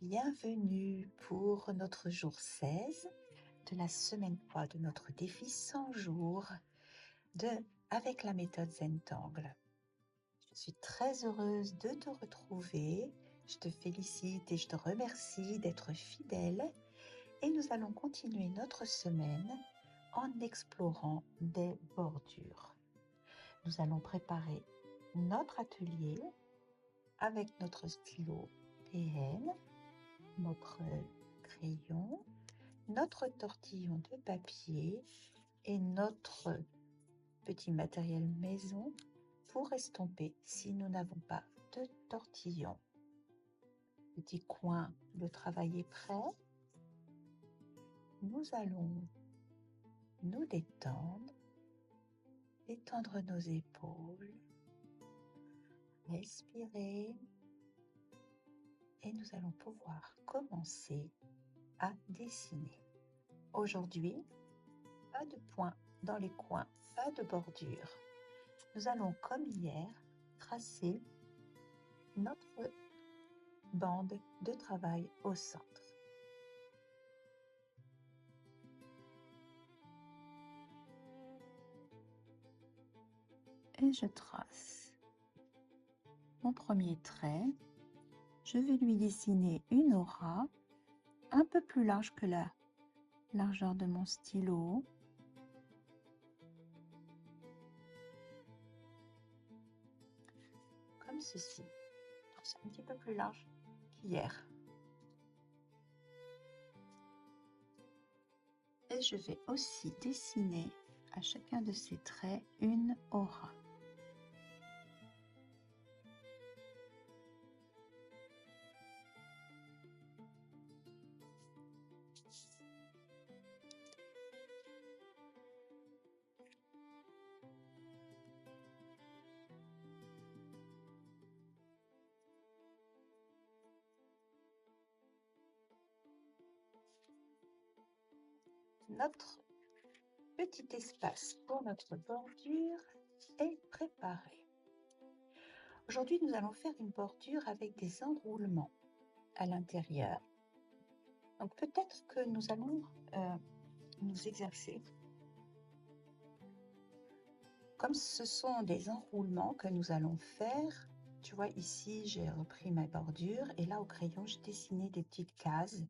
Bienvenue pour notre jour 16 de la semaine 3 de notre défi 100 jours avec la méthode Zentangle. Je suis très heureuse de te retrouver. Je te félicite et je te remercie d'être fidèle. Et nous allons continuer notre semaine en explorant des bordures. Nous allons préparer notre atelier avec notre stylo PN, notre crayon, notre tortillon de papier et notre petit matériel maison pour estomper si nous n'avons pas de tortillon. Petit coin de travail est prêt. Nous allons nous détendre nos épaules, respirer et nous allons pouvoir commencer à dessiner. Aujourd'hui, pas de points dans les coins, pas de bordure. Nous allons, comme hier, tracer notre bande de travail au centre. Et je trace mon premier trait. Je vais lui dessiner une aura un peu plus large que la largeur de mon stylo. Comme ceci. C'est un petit peu plus large qu'hier. Et je vais aussi dessiner à chacun de ces traits une aura. Notre petit espace pour notre bordure est préparé. Aujourd'hui, nous allons faire une bordure avec des enroulements à l'intérieur. Donc peut-être que nous allons nous exercer. Comme ce sont des enroulements que nous allons faire, tu vois ici j'ai repris ma bordure et là au crayon j'ai dessiné des petites cases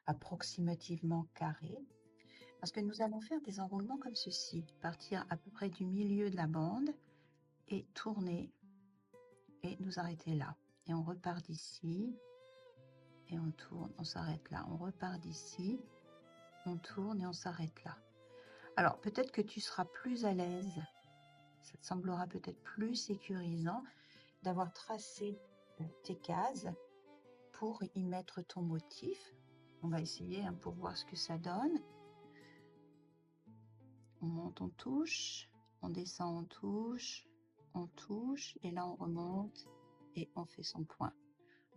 approximativement carrées. Parce que nous allons faire des enroulements comme ceci, partir à peu près du milieu de la bande et tourner et nous arrêter là. Et on repart d'ici et on tourne, on s'arrête là. On repart d'ici, on tourne et on s'arrête là. Alors peut-être que tu seras plus à l'aise, ça te semblera peut-être plus sécurisant d'avoir tracé tes cases pour y mettre ton motif. On va essayer pour voir ce que ça donne. On monte, on touche, on descend, on touche, et là on remonte et on fait son point.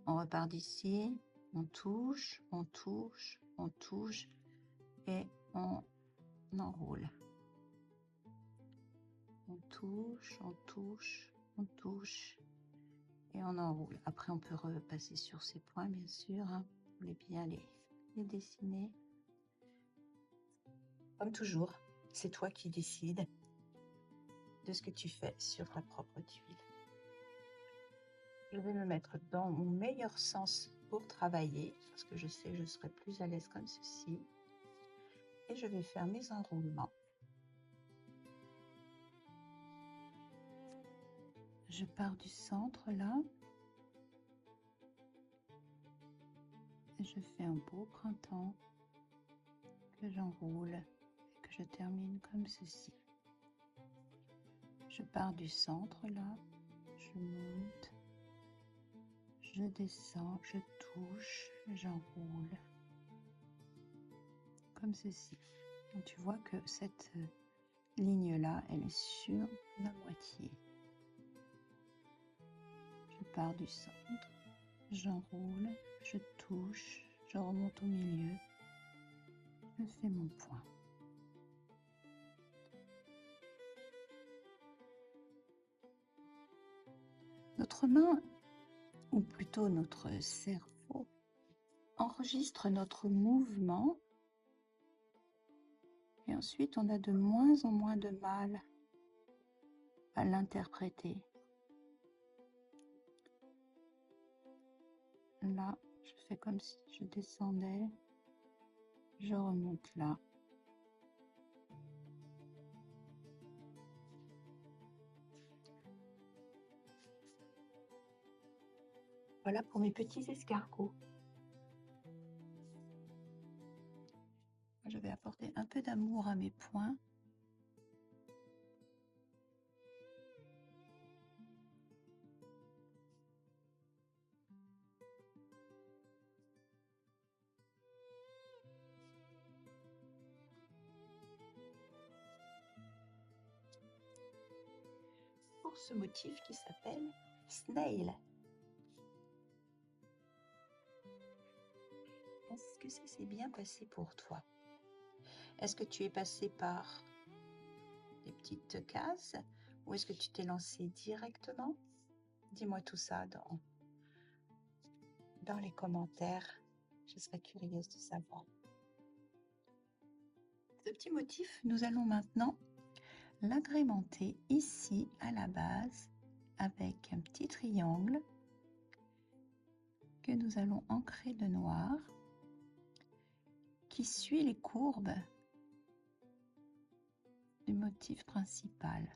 On repart d'ici, on touche, on touche, on touche et on enroule. On touche, on touche, on touche et on enroule. Après on peut repasser sur ces points bien sûr, hein. Vous voulez bien les dessiner. Comme toujours, c'est toi qui décides de ce que tu fais sur ta propre tuile. Je vais me mettre dans mon meilleur sens pour travailler, parce que je sais que je serai plus à l'aise comme ceci. Et je vais faire mes enroulements. Je pars du centre là. Et je fais un beau printemps que j'enroule et que je termine comme ceci. Je pars du centre là, je monte, je descends, je touche, j'enroule comme ceci. Donc tu vois que cette ligne là, elle est sur la moitié. Je pars du centre, j'enroule, je touche, je remonte au milieu, je fais mon point. Notre main, ou plutôt notre cerveau, enregistre notre mouvement et ensuite on a de moins en moins de mal à l'interpréter. Là, je fais comme si je descendais, je remonte là. Voilà pour mes petits escargots. Je vais apporter un peu d'amour à mes poings. Pour ce motif qui s'appelle Snail. Est-ce que ça s'est bien passé pour toi? Est-ce que tu es passé par des petites cases ou est-ce que tu t'es lancé directement? Dis-moi tout ça dans les commentaires. Je serais curieuse de savoir. Ce petit motif, nous allons maintenant l'agrémenter ici à la base avec un petit triangle que nous allons ancrer de noir qui suit les courbes du motif principal.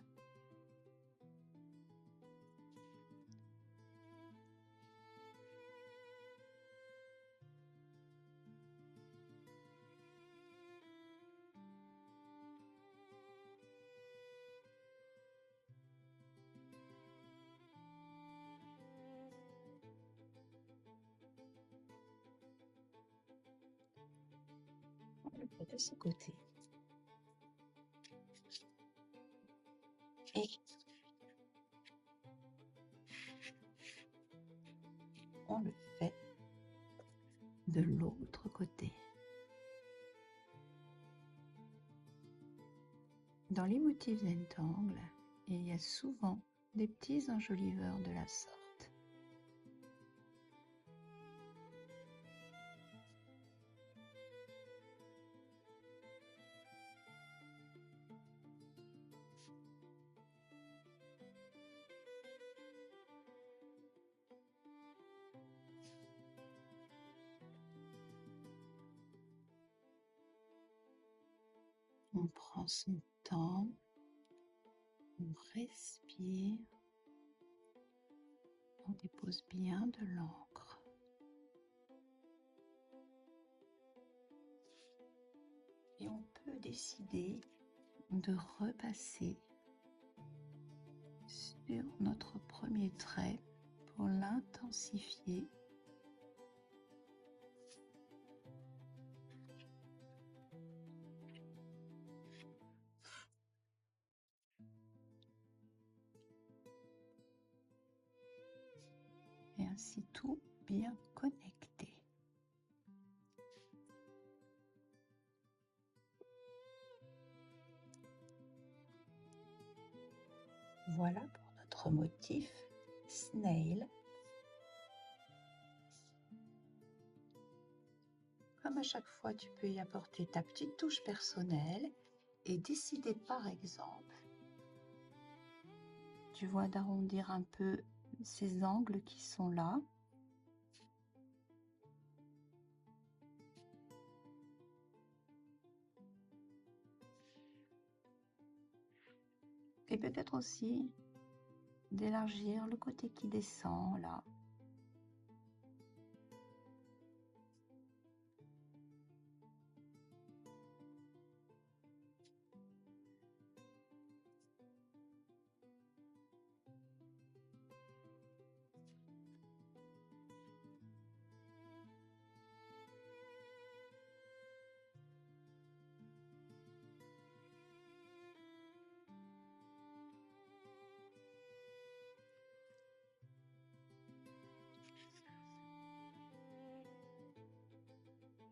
On le fait de ce côté. Et on le fait de l'autre côté. Dans les motifs Zentangle, il y a souvent des petits enjoliveurs de la sorte. On prend son temps, on respire, on dépose bien de l'encre. Et on peut décider de repasser sur notre premier trait pour l'intensifier. Et ainsi tout bien connecté. Voilà pour notre motif Snail. Comme à chaque fois, tu peux y apporter ta petite touche personnelle et décider par exemple, tu vois, d'arrondir un peu ces angles qui sont là. Et peut-être aussi d'élargir le côté qui descend là.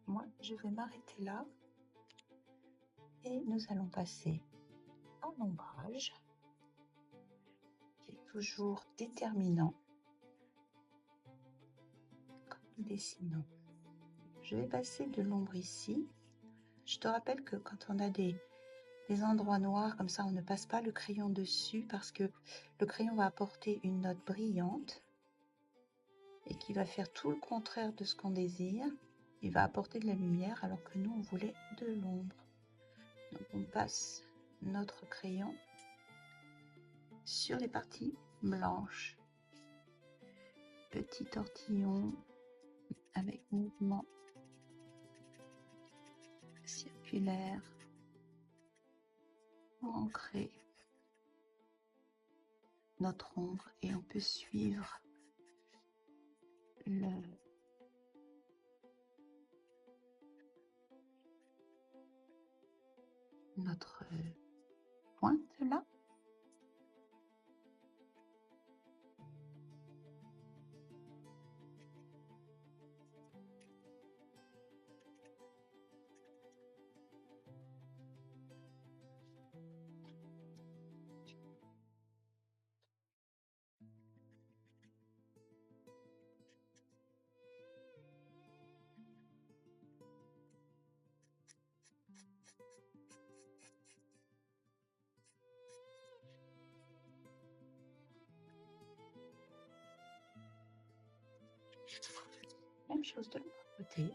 Moi, je vais m'arrêter là et nous allons passer en ombrage, qui est toujours déterminant quand nous dessinons Je vais passer de l'ombre ici. Je te rappelle que quand on a des endroits noirs comme ça, on ne passe pas le crayon dessus parce que le crayon va apporter une note brillante et qui va faire tout le contraire de ce qu'on désire. Il va apporter de la lumière alors que nous, on voulait de l'ombre. Donc on passe notre crayon sur les parties blanches. Petit tortillon avec mouvement circulaire pour ancrer notre ombre et on peut suivre notre pointe là. Même chose de l'autre côté.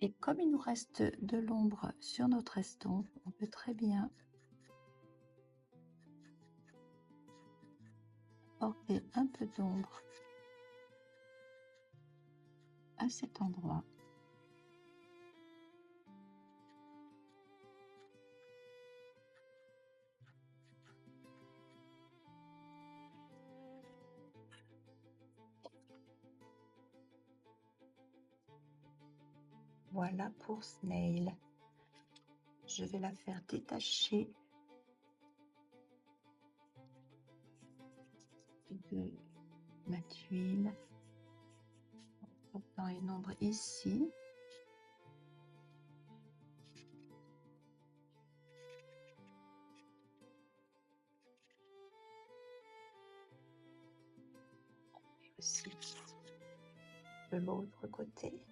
Et comme il nous reste de l'ombre sur notre estompe, on peut très bien porter un peu d'ombre à cet endroit. Voilà pour Snail. Je vais la faire détacher de ma tuile en portant une ombre ici. Et aussi de l'autre côté.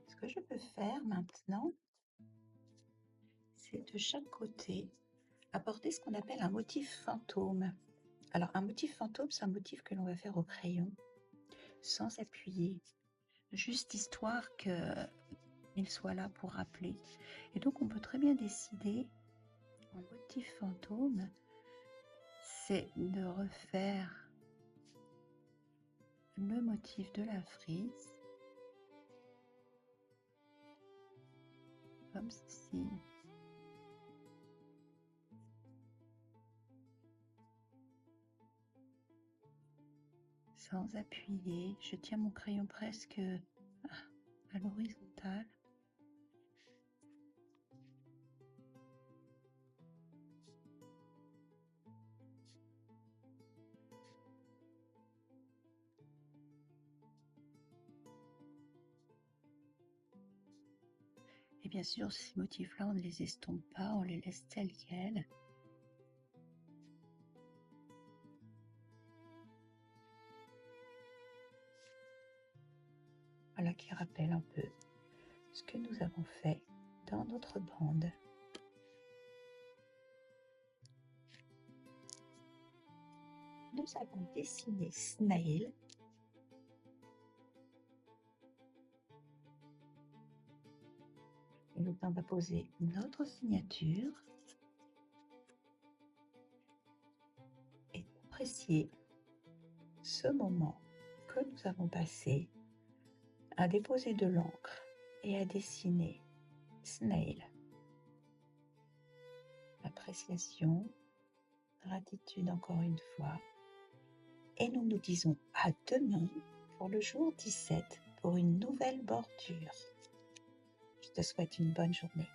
Ce que je peux faire maintenant, c'est de chaque côté apporter ce qu'on appelle un motif fantôme. Alors un motif fantôme, c'est un motif que l'on va faire au crayon sans appuyer, juste histoire qu'il soit là pour rappeler. Et donc on peut très bien décider en motif fantôme, c'est de refaire le motif de la frise comme ceci. Sans appuyer, je tiens mon crayon presque à l'horizontale. Et Et bien sûr, ces motifs-là, on ne les estompe pas, on les laisse tels quels. Voilà qui rappelle un peu ce que nous avons fait dans notre bande. Nous avons dessiné Snail. Et donc on va poser notre signature et apprécier ce moment que nous avons passé à déposer de l'encre et à dessiner Snail. Appréciation, gratitude encore une fois. Et nous nous disons à demain pour le jour 17 pour une nouvelle bordure. Je te souhaite une bonne journée.